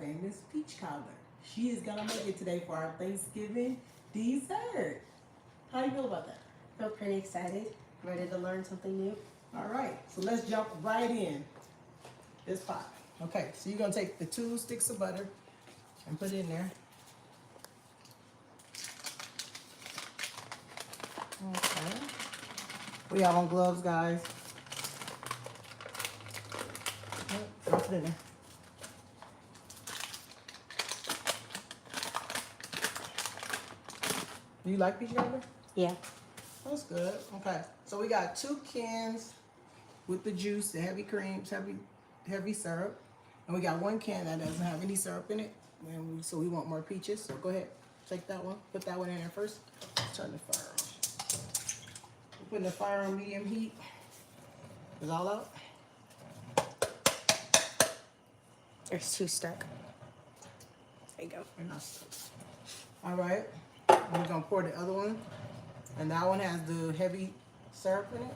Famous Peach Cobbler. She is gonna make it today for our Thanksgiving dessert. How do you feel about that? Feel pretty excited. Ready to learn something new. All right, so let's jump right in this pot. Okay, so you're gonna take the 2 sticks of butter and put it in there. Okay. We have on gloves, guys. Yep, drop it in there. Do you like peach cobbler? Yeah. That's good. Okay, so we got 2 cans with the juice, the heavy creams, heavy syrup, and we got 1 can that doesn't have any syrup in it. And so we want more peaches. So go ahead, take that one, put that one in there first. Turn the fire on. We're putting the fire on medium heat. It's all out. It's too stuck. There you go. We're not stuck. All right, we're gonna pour the other one, and that one has the heavy syrup in it.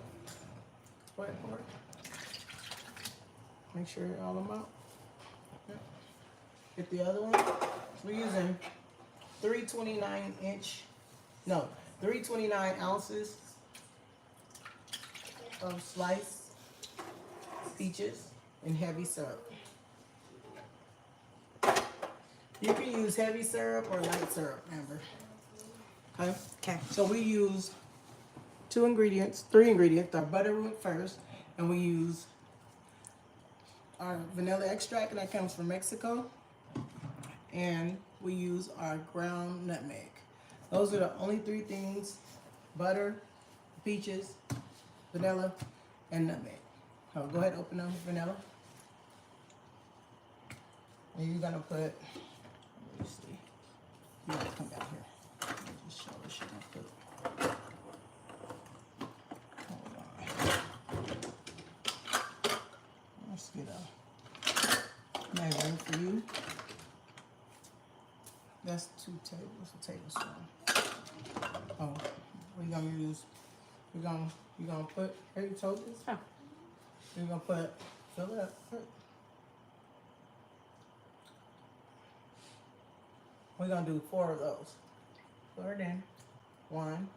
Go ahead, pour it. Make sure all of them out. Yep. Get the other one. We're using 329 ounces of sliced peaches and heavy syrup. You can use heavy syrup or light syrup, Amber. Okay? Okay. So we use 3 ingredients. Our butter went first, and we use our vanilla extract, and that comes from Mexico. And we use our ground nutmeg. Those are the only 3 things: butter, peaches, vanilla, and nutmeg. So go ahead and open up vanilla. And you're gonna put, let me see. You gotta come down here. Let me just show this shit real quick. Hold on. Let's get a measuring for you. That's 2 tablespoons. Oh, we're gonna use. You're gonna put. Here, you told this. Oh. You're gonna put. Fill it up. We're gonna do 4 of those. Pour it in. 1,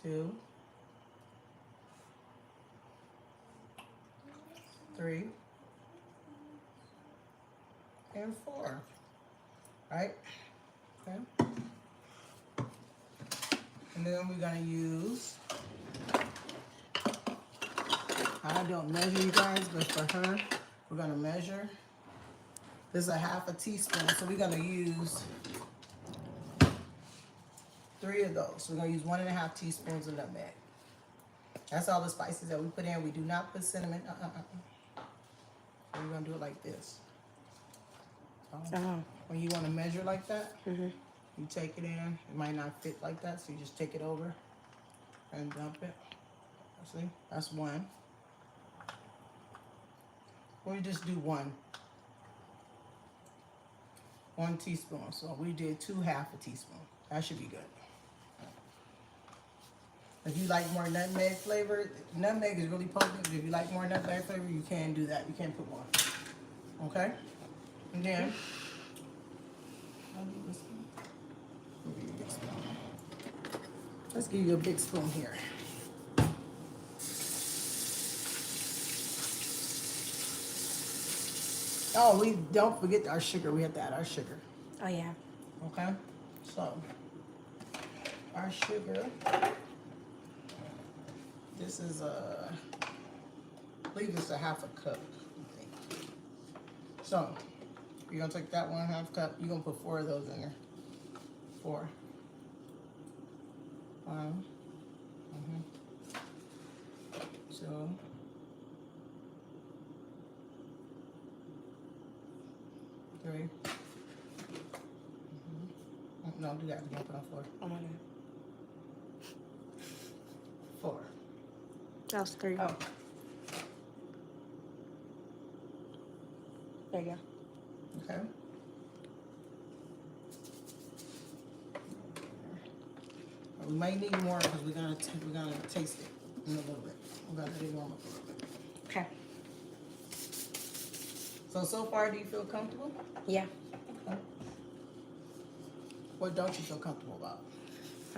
2, 3, and 4. Right? Okay. And then we're gonna use. I don't measure, you guys, but for her, we're gonna measure. This is a 1/2 teaspoon, so we're gonna use 3 of those. We're gonna use 1.5 teaspoons of nutmeg. That's all the spices that we put in. We do not put cinnamon. So we're gonna do it like this. So when you want to measure like that, you take it in. It might not fit like that, so you just take it over and dump it. See, that's 1. We just do 1 teaspoon. So we did 2 1/2 teaspoon. That should be good. If you like more nutmeg flavor, nutmeg is really potent. If you like more nutmeg flavor, you can do that. You can put more. Okay? And then, let's give you a big spoon here. Oh, we don't forget our sugar. We have to add our sugar. Oh, yeah. Okay? So, our sugar, this is I believe it's a 1/2 cup, I think. So, you're gonna take that 1/2 cup, you're gonna put 4 of those in there. 4. 1. 2. 3. No, do that. We're gonna put on 4. Oh, my God. 4. That was 3. Oh. There you go. Okay. We might need more because we're gonna taste it in a little bit. We're gonna let it warm up a little bit. Okay. So far, do you feel comfortable? Yeah. Okay. What don't you feel comfortable about?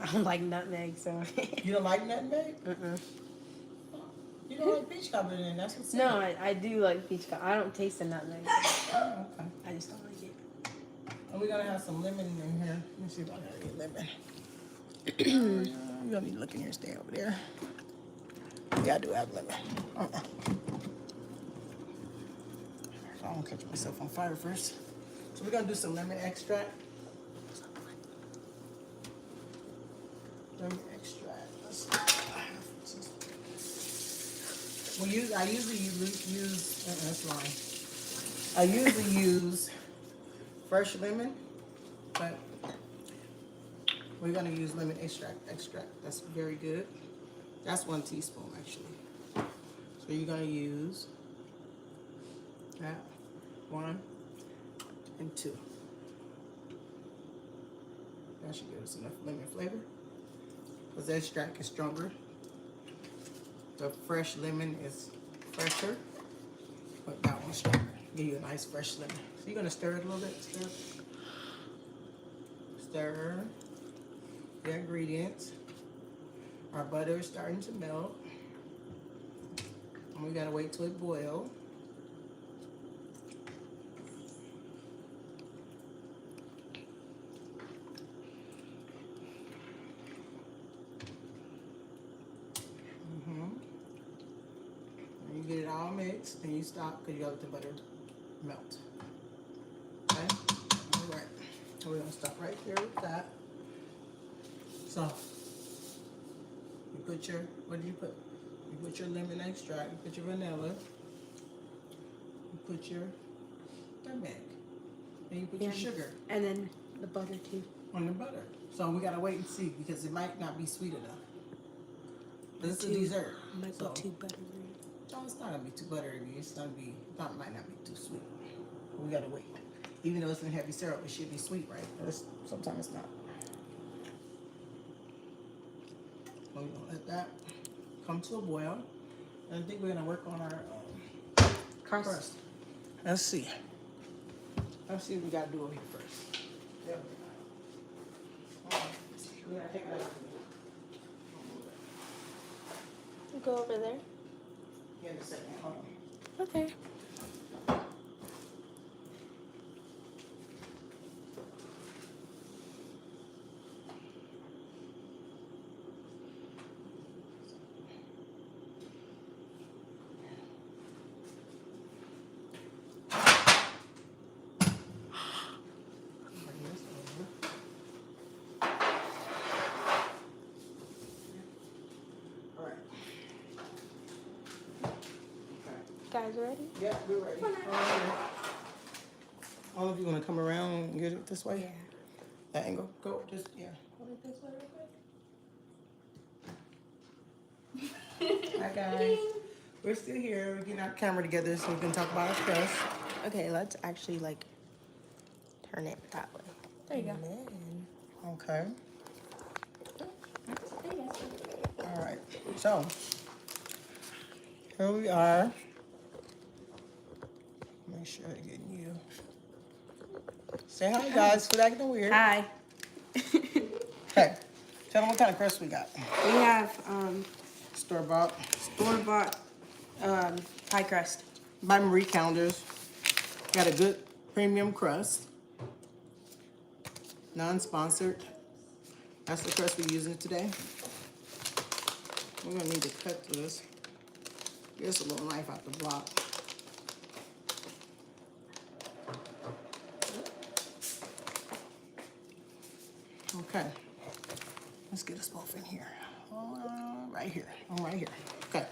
I don't like nutmeg, so. You don't like nutmeg? Mm-mm. You don't like peach cobbler then, that's what's No, I do like peach cobbler. I don't taste the nutmeg. Oh, okay. I just don't like it. And we're gonna have some lemon in here. Let me see if I got any lemon. You don't need to look in here, stay over there. Yeah, I do have lemon. So I'm gonna catch myself on fire first. So we're gonna do some lemon extract. Lemon extract. I usually use that's mine. I usually use fresh lemon, but we're gonna use lemon extract. That's very good. That's 1 teaspoon actually. So you're gonna use that 1 and 2. That should give us enough lemon flavor. Because the extract is stronger. The fresh lemon is fresher, but that one's stronger. Give you a nice fresh lemon. So you're gonna stir it a little bit. Stir the ingredients. Our butter is starting to melt. And we gotta wait till it boils. And you get it all mixed, and you stop because you gotta let the butter melt. Okay? All right. So we're gonna stop right there with that. So you put your, what did you put? You put your lemon extract, you put your vanilla, you put your nutmeg, and you put your sugar And then the butter too. on the butter. So we gotta wait and see because it might not be sweet enough. This is a dessert. Might So, be too buttery. no, it's not gonna be too buttery. It's gonna be, might not be too sweet. But we gotta wait. Even though it's in heavy syrup, it should be sweet, right? But sometimes it's not. We're gonna let that come to a boil. And I think we're gonna work on our crust. Let's see. Let's see what we gotta do over here first. Yeah. We gotta take that out. Go over there. Yeah, in a second. Hold on. Okay. Guys, ready? Yeah, we're ready. All of you want to come around and get it this way? Yeah. That angle? Go, just, yeah. Hold it this way real quick. Hi, guys. We're still here. We're getting our camera together so we can talk about our crust. Okay, let's actually like turn it that way. There you go. Okay. All right. So, here we are. Make sure I'm getting you. Say hi, guys. Quit acting weird. Hi. Okay. Tell them what kind of crust we got. We have Store-bought. store-bought pie crust. By Marie Callender's. Got a good premium crust. Non-sponsored. That's the crust we're using today. We're gonna need to cut this. Get us a little knife out the block. Okay. Let's get us both in here. Right here. Right here. Okay.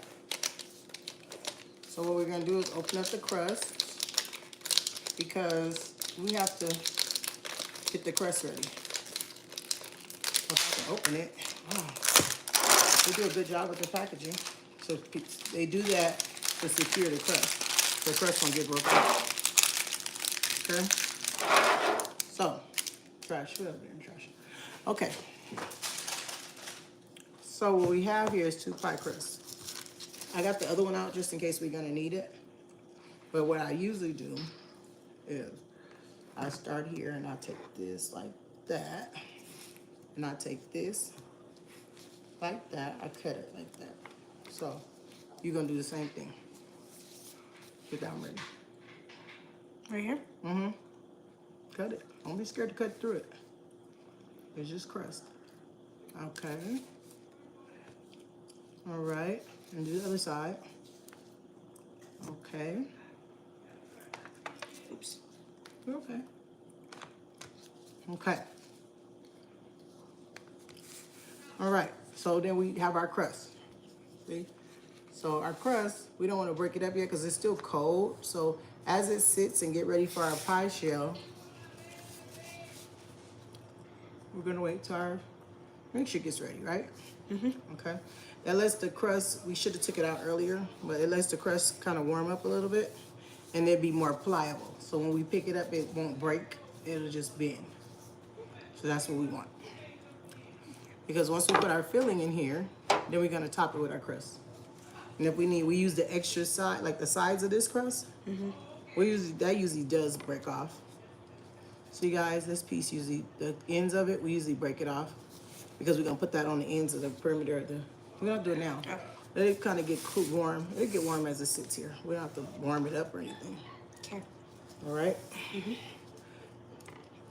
So what we're gonna do is open up the crust because we have to get the crust ready. So if I can open it. Wow. We do a good job with the packaging. So they do that to secure the crust. The crust won't get broken. Okay? So, trash, put it up there and trash it. Okay. So what we have here is 2 pie crusts. I got the other one out just in case we're gonna need it. But what I usually do is I start here and I take this like that. And I take this like that. I cut it like that. So you're going to do the same thing. Get that ready. Right here? Mm-hmm. Cut it. Don't be scared to cut through it. It's just crust. Okay. All right. And do the other side. Okay. Oops. Okay. Okay. All right. So then we have our crust. See? So our crust, we don't want to break it up yet because it's still cold. So as it sits and get ready for our pie shell, we're going to wait till our mixture gets ready, right? Mm-hmm. Okay. That lets the crust, we should have took it out earlier, but it lets the crust kind of warm up a little bit and it'll be more pliable. So when we pick it up, it won't break. It'll just bend. So that's what we want. Because once we put our filling in here, then we're going to top it with our crust. And if we need, we use the extra side, like the sides of this crust. Mm-hmm. That usually does break off. See guys, this piece usually, the ends of it, we usually break it off because we're gonna put that on the ends of the perimeter of the, we're gonna do it now. Oh. Let it kind of get warm. It'll get warm as it sits here. We don't have to warm it up or anything. Okay. All right?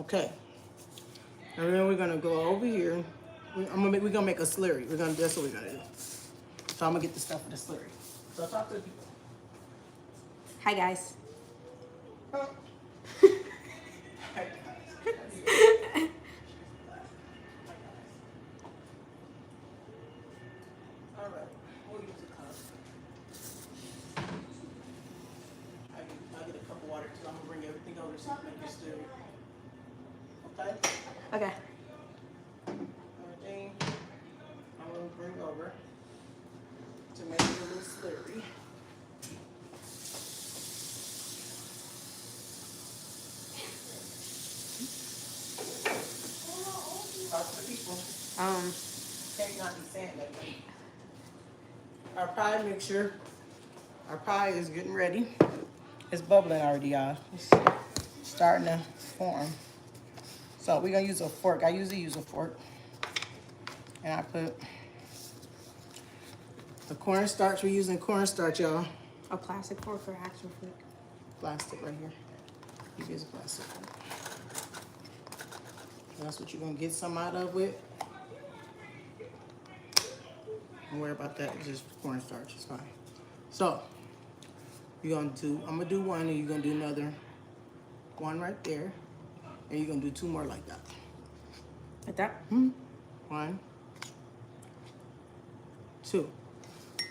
Okay. And then we're gonna go over here. We're gonna make a slurry. That's what we're gonna do. So I'm gonna get the stuff for the slurry. So talk to the people. Hi, guys. Huh? All right, we'll use a cup. I get a cup of water too. I'm gonna bring everything over so I can make this stew. Okay? Okay. Everything I'm gonna bring over to make it a little slurry. Talk to the people. Can't not be saying that. Our pie mixture, our pie is getting ready. It's bubbling already, y'all. It's starting to form. So we're gonna use a fork. I usually use a fork. And I put the cornstarch. We're using cornstarch, y'all. A plastic fork or actual fork? Plastic right here. You use a plastic fork. That's what you're gonna get some out of it. Don't worry about that. It's just cornstarch. It's fine. So you're gonna do. I'm gonna do one, and you're gonna do another one right there, and you're gonna do two more like that. Like that? One, two.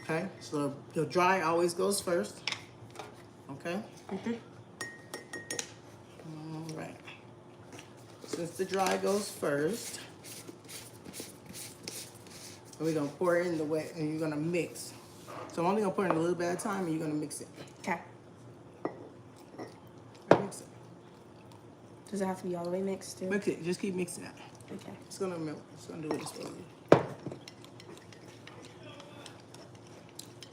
Okay. So the dry always goes first. Okay. All right. Since the dry goes first, we're gonna pour it in the wet, and you're gonna mix. So I'm only gonna pour it in a little bit at a time, and you're gonna mix it. Okay. Mix it. Does it have to be all the way mixed too? Mix it. Just keep mixing it. Okay. It's gonna melt. It's gonna do what it's supposed to do.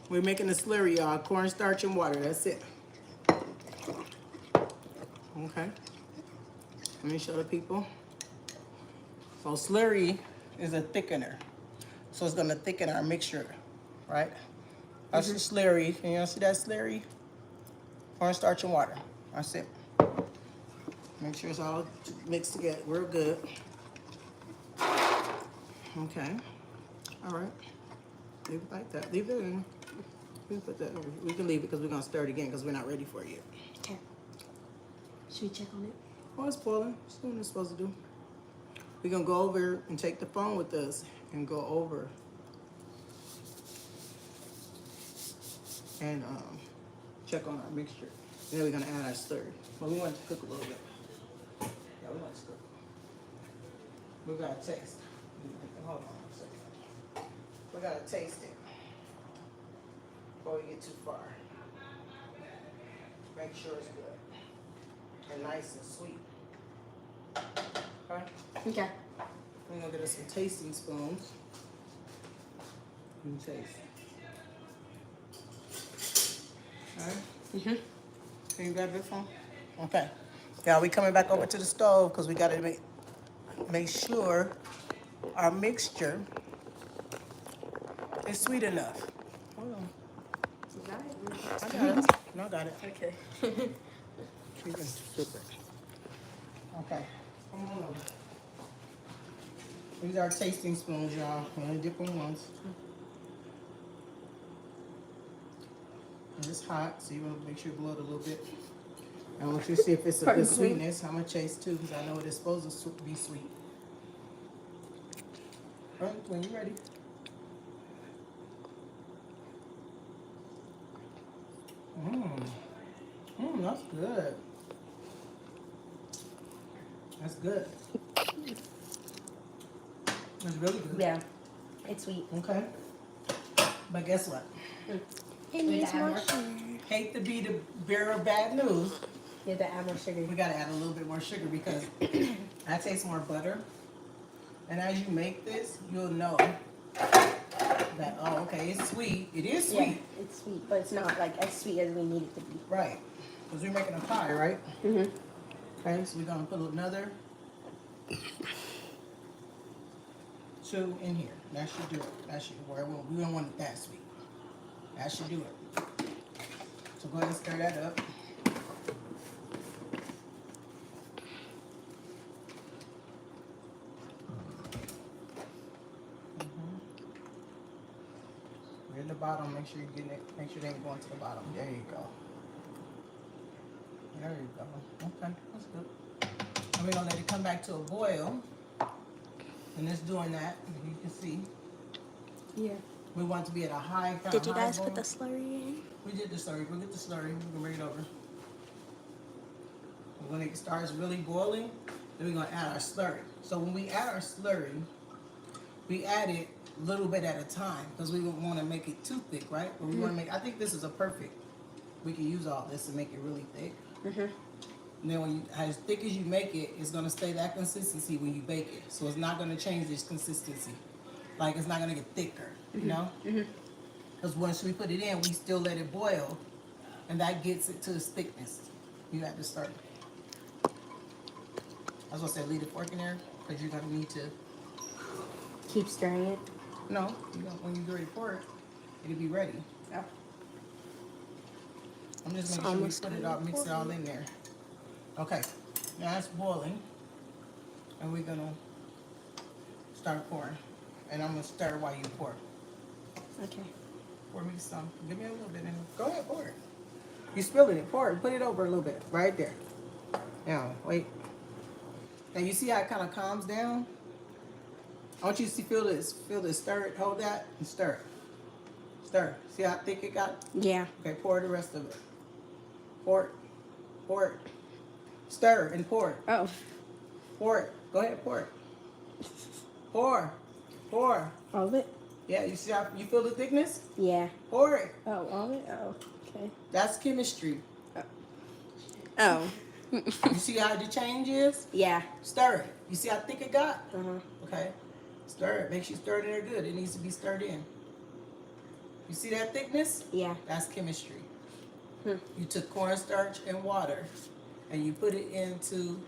We're making a slurry, y'all. Cornstarch and water. That's it. Okay. Let me show the people. So slurry is a thickener. So it's gonna thicken our mixture, right? That's the slurry. Can you see that slurry? Cornstarch and water. That's it. Make sure it's all mixed together real good. Okay. All right. Leave it like that. Leave it in. We can put that over. We can leave it because we're gonna stir it again because we're not ready for it yet. Okay. Should we check on it? Oh, it's boiling. It's doing what it's supposed to do. We're gonna go over and take the phone with us and go over and check on our mixture. And then we're gonna add our slurry. But we want it to cook a little bit. Yeah, we want it to cook. We gotta taste. Hold on a second. We gotta taste it before we get too far. Make sure it's good and nice and sweet. Okay? Okay. We're gonna get us some tasting spoons. And taste. Alright? Can you grab this one? Okay. Yeah, we coming back over to the stove because we got to make sure our mixture is sweet enough. Hold on. You got it? I got it. No, I got it. Okay. You can flip it. Okay. Come on over. These are tasting spoons, y'all. Only different ones. And it's hot, so you want to make sure you blow it a little bit. I want you to see if it's a good sweetness. I'm going to taste too because I know it is supposed to be sweet. All right, when you're ready. That's good. That's good. That's really good. Yeah, it's sweet. Okay. But guess what? It needs more sugar. Hate to be the bearer of bad news. You have to add more sugar. We got to add a little bit more sugar because I taste more butter. And as you make this, you'll know that, oh, okay, it's sweet. It is sweet. Yeah, it's sweet, but it's not like as sweet as we need it to be. Right. Because we're making a pie, right? Mm-hmm. Okay, so we're going to put another 2 in here. That should do it. That should work. We don't want it that sweet. That should do it. So go ahead and stir that up. We're in the bottom. Make sure you're getting it. Make sure they ain't going to the bottom. There you go. There you go. Okay, that's good. And we're gonna let it come back to a boil. And it's doing that. You can see. Yeah. We want it to be at a high. Did you guys put the slurry in? We did the slurry. We'll get the slurry. We can bring it over. And when it starts really boiling, then we're gonna add our slurry. So when we add our slurry, we add it a little bit at a time because we don't want to make it too thick, right? But we want to make. I think this is a perfect. We can use all this and make it really thick. Mm-hmm. And then when you, as thick as you make it, it's gonna stay that consistency when you bake it. So it's not gonna change this consistency. Like it's not gonna get thicker, you know? Because once we put it in, we still let it boil, and that gets it to its thickness. You have to start. I was gonna say leave the fork in there because you're gonna need to. Keep stirring it. No, you know, when you're ready to pour it, it'll be ready. Yeah. I'm just making sure we put it all, mix it all in there. Okay, now it's boiling, and we're gonna start pouring. And I'm gonna stir while you pour. Okay. Pour me some. Give me a little bit. Go ahead, pour it. You spilling it. Pour it. Put it over a little bit. Right there. Now, wait. Now you see how it kind of calms down? I want you to see, feel this. Feel this. Stir it. Hold that and stir it. Stir. See how thick it got? Yeah. Okay, pour the rest of it. Pour it. Pour it. Stir and pour it. Oh. Pour it. Go ahead, pour it. Pour. Pour. All of it? Yeah, you see how you feel the thickness? Yeah. Pour it. Oh, all of it? Oh, okay. That's chemistry. Oh. You see how the change is? Yeah. Stir it. You see how thick it got? Uh-huh. Okay. Stir it. Make sure you stir it in there good. It needs to be stirred in. You see that thickness? Yeah. That's chemistry. You took cornstarch and water and you put it into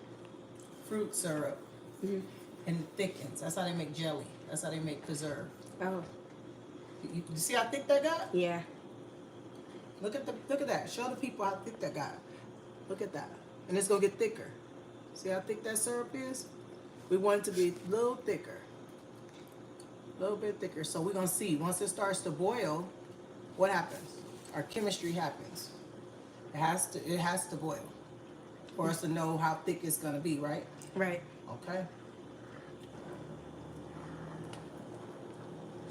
fruit syrup and it thickens. That's how they make jelly. That's how they make preserve. Oh. You see how thick that got? Yeah. Look at that. Show the people how thick that got. Look at that. And it's gonna get thicker. See how thick that syrup is? We want it to be a little thicker. A little bit thicker. So we're gonna see. Once it starts to boil, what happens? Our chemistry happens. It has to boil for us to know how thick it's gonna be, right? Right. Okay.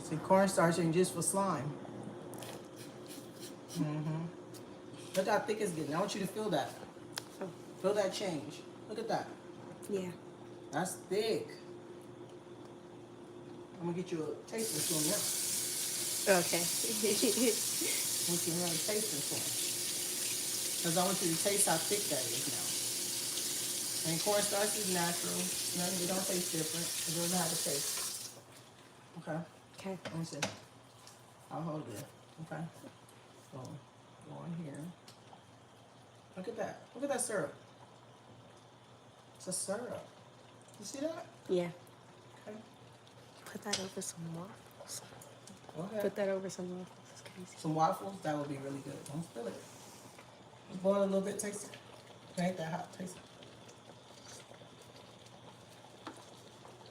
See, cornstarch ain't just for slime. Look how thick it's getting. I want you to feel that. Oh. Feel that change. Look at that. Yeah. That's thick. I'm gonna get you a tasting spoon now. Okay. We can have a tasting spoon. Because I want you to taste how thick that is now. And cornstarch is natural. Nothing, it don't taste different. It doesn't have a taste. Okay. Okay. Let me see. I'll hold it. Okay. So, go in here. Look at that. Look at that syrup. It's a syrup. You see that? Yeah. Okay. Put that over some waffles. Go ahead. Put that over some waffles. It's crazy. Some waffles, that would be really good. Don't spill it. Just boil it a little bit, taste it. It ain't that hot, taste it.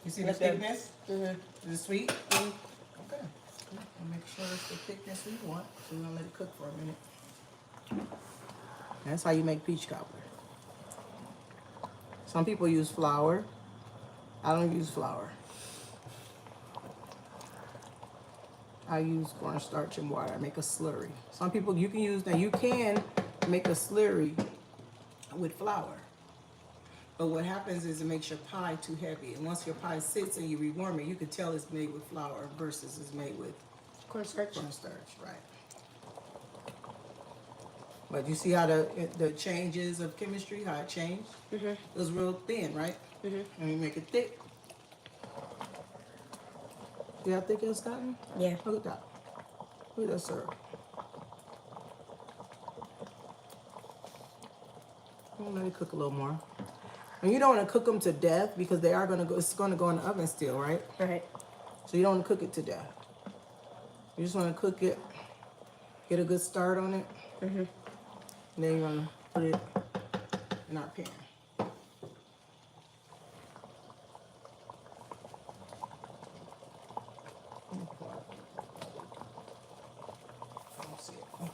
You see the thickness? Mm-hmm. Is it sweet? Mm-hmm. Okay. And make sure it's the thickness we want. So we're gonna let it cook for a minute. That's how you make peach cobbler. Some people use flour. I don't use flour. I use cornstarch and water. I make a slurry. Some people you can use now. You can make a slurry with flour, but what happens is it makes your pie too heavy. And once your pie sits and you rewarm it, you can tell it's made with flour versus it's made with Cornstarch. cornstarch, right? But you see how the changes of chemistry, how it changed? Mm-hmm. It was real thin, right? Mm-hmm. And you make it thick. See how thick it's gotten? Yeah. Look at that. Look at that syrup. I'm gonna let it cook a little more. And you don't want to cook them to death because they are gonna go. It's gonna go in the oven still, right? Right. So you don't want to cook it to death. You just want to cook it, get a good start on it, Mm-hmm. and then you're gonna put it in our pan. I don't see it. Okay.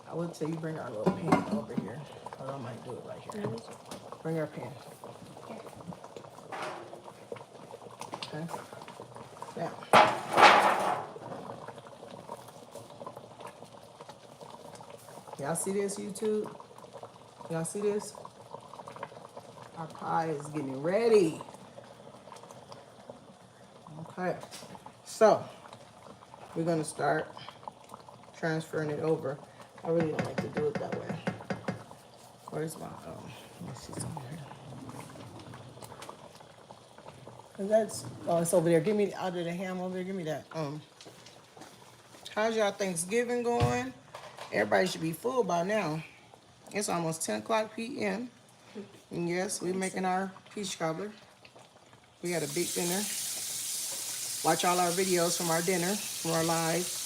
I would say you bring our little pan over here, or I might do it right here. Bring our pan. Okay. Now, y'all see this, YouTube? Y'all see this? Our pie is getting ready. Okay. So, we're gonna start transferring it over. I really don't like to do it that way. Where's my, let me see something here. 'Cause that's, oh, it's over there. Give me, out of the ham over there, give me that. How's y'all Thanksgiving going? Everybody should be full by now. It's almost 10 o'clock p.m. And yes, we're making our peach cobbler. We had a big dinner. Watch all our videos from our dinner, from our live.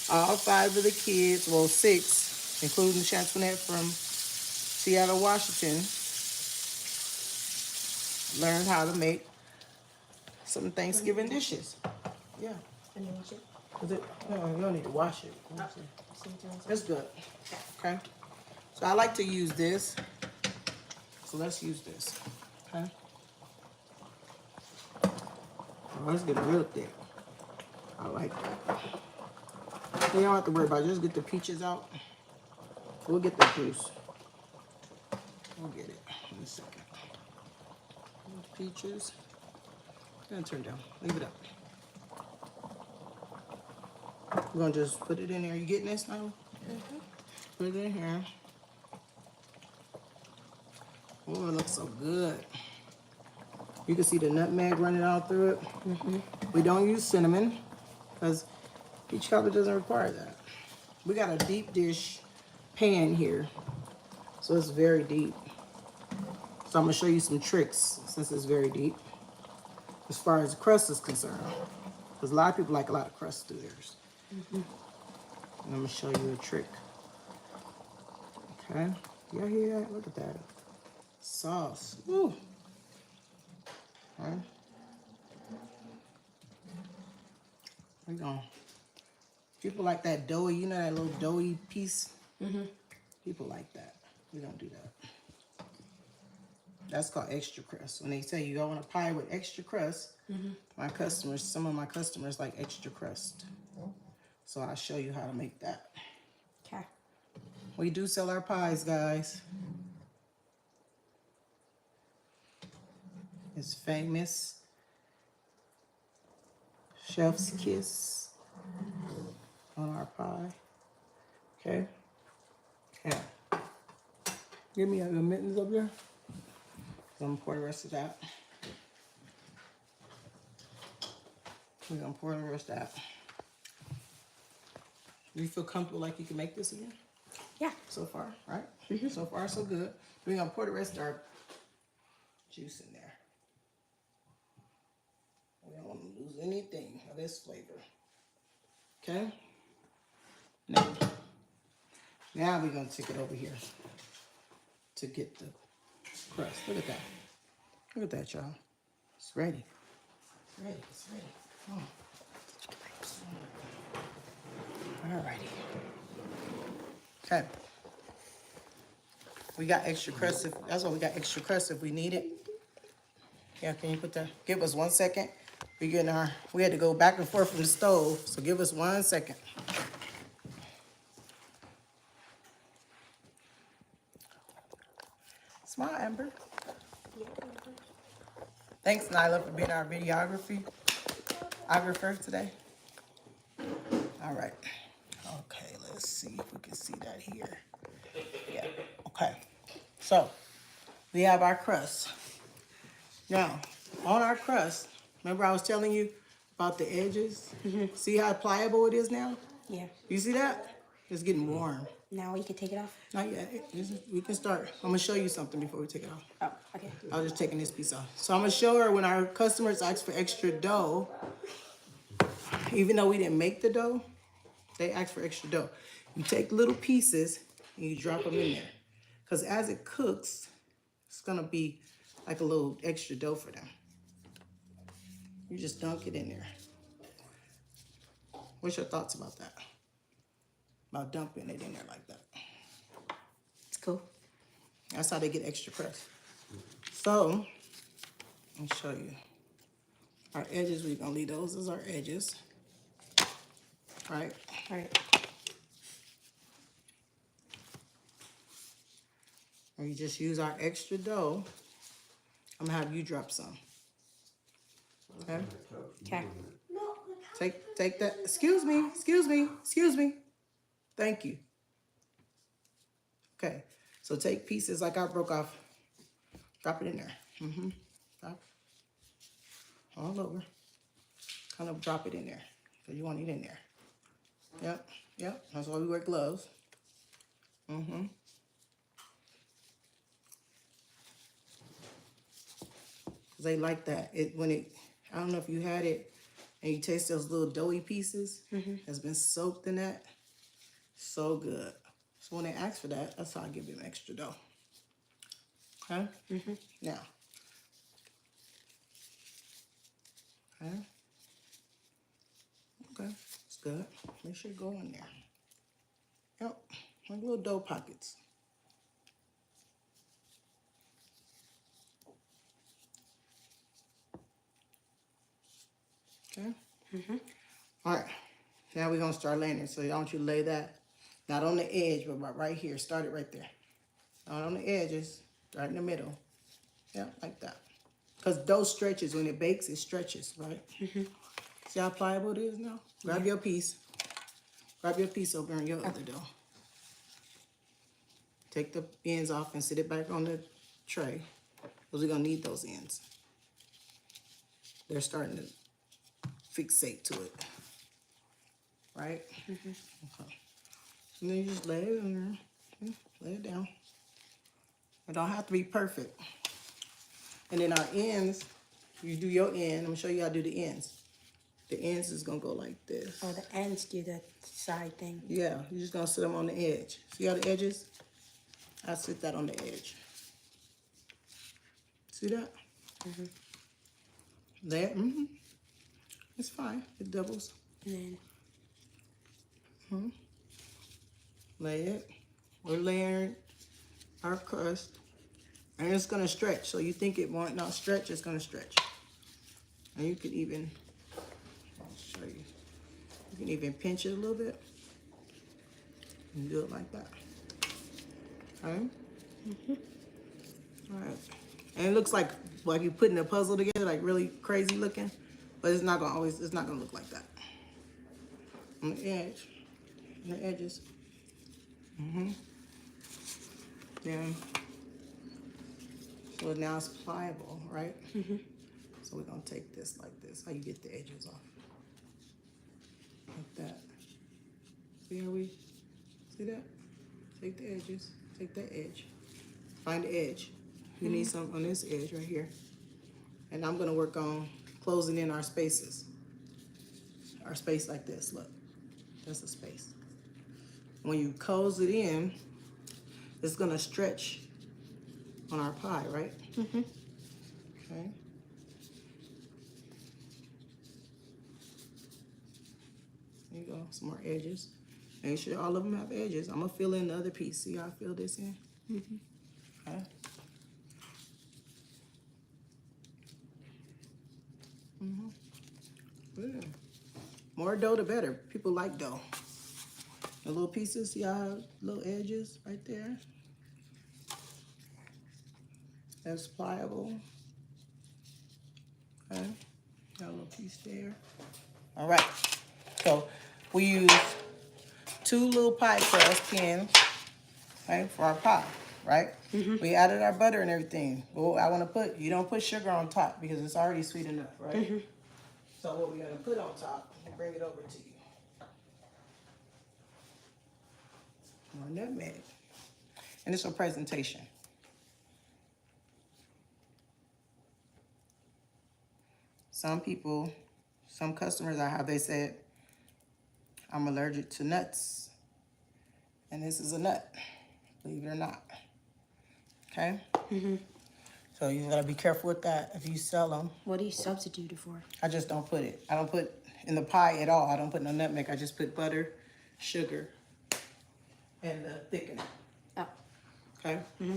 All 5 of the kids, well 6, including Chantonette from Seattle, Washington, learned how to make some Thanksgiving dishes. Yeah. And you wash it. Is it? No, you don't need to wash it. That's good. Okay. So I like to use this. So let's use this. Okay. Oh, it's getting real thick. I like that. You don't have to worry about it. Just get the peaches out. We'll get the juice. We'll get it in a second. Peaches. Gonna turn down. Leave it up. We're gonna just put it in there. You getting this now? Mm-hmm. Put it in here. Oh, it looks so good. You can see the nutmeg running out through it. Mm-hmm. We don't use cinnamon because peach cobbler doesn't require that. We got a deep dish pan here, so it's very deep. So I'm gonna show you some tricks since it's very deep as far as the crust is concerned. Because a lot of people like a lot of crust through theirs. Mm-hmm. And I'm gonna show you a trick. Okay, y'all hear that? Look at that. Sauce. Woo. Okay. We're going. People like that doughy, you know that little doughy piece? Mm-hmm. People like that. We don't do that. That's called extra crust. When they tell you I want a pie with extra crust, my customers, some of my customers like extra crust. So I'll show you how to make that. Okay. We do sell our pies, guys. It's famous. Chef's kiss on our pie. Okay. Yeah. Give me your mittens up there. I'm gonna pour the rest of that. We're gonna pour the rest out. Do you feel comfortable like you can make this again? Yeah. So far, right? So far, so good. We're gonna pour the rest of our juice in there. We don't want to lose anything of this flavor. Okay? Now we're gonna take it over here to get the crust. Look at that. Look at that, y'all. It's ready. It's ready. It's ready. Come on. Alrighty. Okay. We got extra crust. That's why we got extra crust if we need it. Yeah, can you put that? Give us 1 second. We had to go back and forth from the stove, so give us 1 second. Smile, Amber. Thanks, Nyla, for being our videographer today. All right. Okay, let's see if we can see that here. Yeah. Okay. So we have our crust. Now, on our crust, remember I was telling you about the edges? See how pliable it is now? Yeah. You see that? It's getting warm. Now we can take it off? Not yet. We can start. I'm going to show you something before we take it off. Oh, okay. I was just taking this piece off. So I'm going to show her when our customers ask for extra dough, even though we didn't make the dough, they ask for extra dough. You take little pieces and you drop them in there. Because as it cooks, it's going to be like a little extra dough for them. You just dunk it in there. What's your thoughts about that? About dumping it in there like that? It's cool. That's how they get extra crust. So, let me show you. Our edges, we're going to leave those as our edges. Right? All right. And we just use our extra dough. I'm going to have you drop some. Okay? Okay. Take that. Excuse me. Thank you. Okay. So take pieces like I broke off. Drop it in there. Drop. All over. Kind of drop it in there. So you want it in there. Yep. That's why we wear gloves. Because they like that. I don't know if you had it and you taste those little doughy pieces that's been soaked in that. So good. So when they ask for that, that's how I give them extra dough. Okay? Now. Okay. It's good. Make sure you go in there. Yep. Like little dough pockets. Okay? All right. Now we're going to start laying it. So I want you to lay that, not on the edge, but right here. Start it right there. Not on the edges. Right in the middle. Yeah, like that. Because dough stretches. When it bakes, it stretches, right? See how pliable it is now? Grab your piece. Grab your piece over on your other dough. Take the ends off and sit it back on the tray. Because we're going to need those ends. They're starting to fixate to it. Right? Okay. And then you just lay it in there. Okay. Lay it down. It don't have to be perfect. And then our ends, you do your end. I'm going to show you how to do the ends. The ends is going to go like this. Oh, the ends do the side thing. Yeah, you're just going to sit them on the edge. See how the edges? I sit that on the edge. See that? There? It's fine. It doubles. And then lay it. We're layering our crust. And it's going to stretch. So you think it won't not stretch, it's going to stretch. And you can even, I'll show you. You can even pinch it a little bit. And do it like that. Okay? All right. And it looks like you're putting a puzzle together, like really crazy looking. But it's not going to look like that. On the edge. On the edges. Yeah. So now it's pliable, right? So we're going to take this like this. How you get the edges off. like that. See how we, see that? Take the edges, take that edge. Find the edge. You need some on this edge right here. And I'm gonna work on closing in our spaces. Our space like this, look. That's a space. When you close it in, it's gonna stretch on our pie, right? Mm-hmm. Okay. There you go, some more edges. Make sure all of them have edges. I'm gonna fill in the other piece. See how I fill this in? Mm-hmm. Okay. Good. More dough, the better. People like dough. The little pieces, see how I have little edges right there? That's pliable. Okay. Got a little piece there. All right. So we use 2 little pie crust pins, okay, for our pie, right? Mm-hmm. We added our butter and everything. Well, I want to put, you don't put sugar on top because it's already sweet enough, right? Mm-hmm. So what we're gonna put on top, I'll bring it over to you. More nutmeg. And it's a presentation. Some people, some customers I have, they said, I'm allergic to nuts. And this is a nut, believe it or not. Okay? Mm-hmm. So you gotta be careful with that if you sell them. What do you substitute it for? I just don't put it. I don't put in the pie at all. I don't put no nutmeg. I just put butter, sugar, and the thickener. Oh. Okay? Mm-hmm.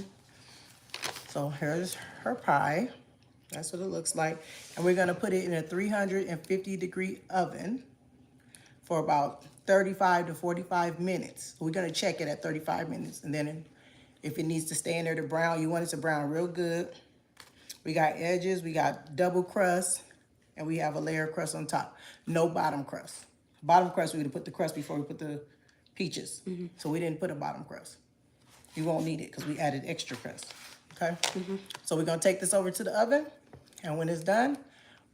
So here's her pie. That's what it looks like. And we're gonna put it in a 350-degree oven for about 35 to 45 minutes. We're gonna check it at 35 minutes. And then if it needs to stay in there to brown, you want it to brown real good. We got edges, we got double crust, and we have a layer of crust on top. No bottom crust. Bottom crust, we would have put the crust before we put the peaches. Mm-hmm. So we didn't put a bottom crust. You won't need it because we added extra crust, okay? Mm-hmm. So we're gonna take this over to the oven, and when it's done,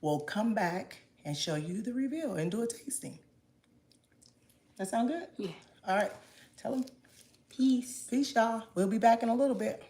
we'll come back and show you the reveal and do a tasting. That sound good? Yeah. All right, tell them. Peace. Peace, y'all. We'll be back in a little bit.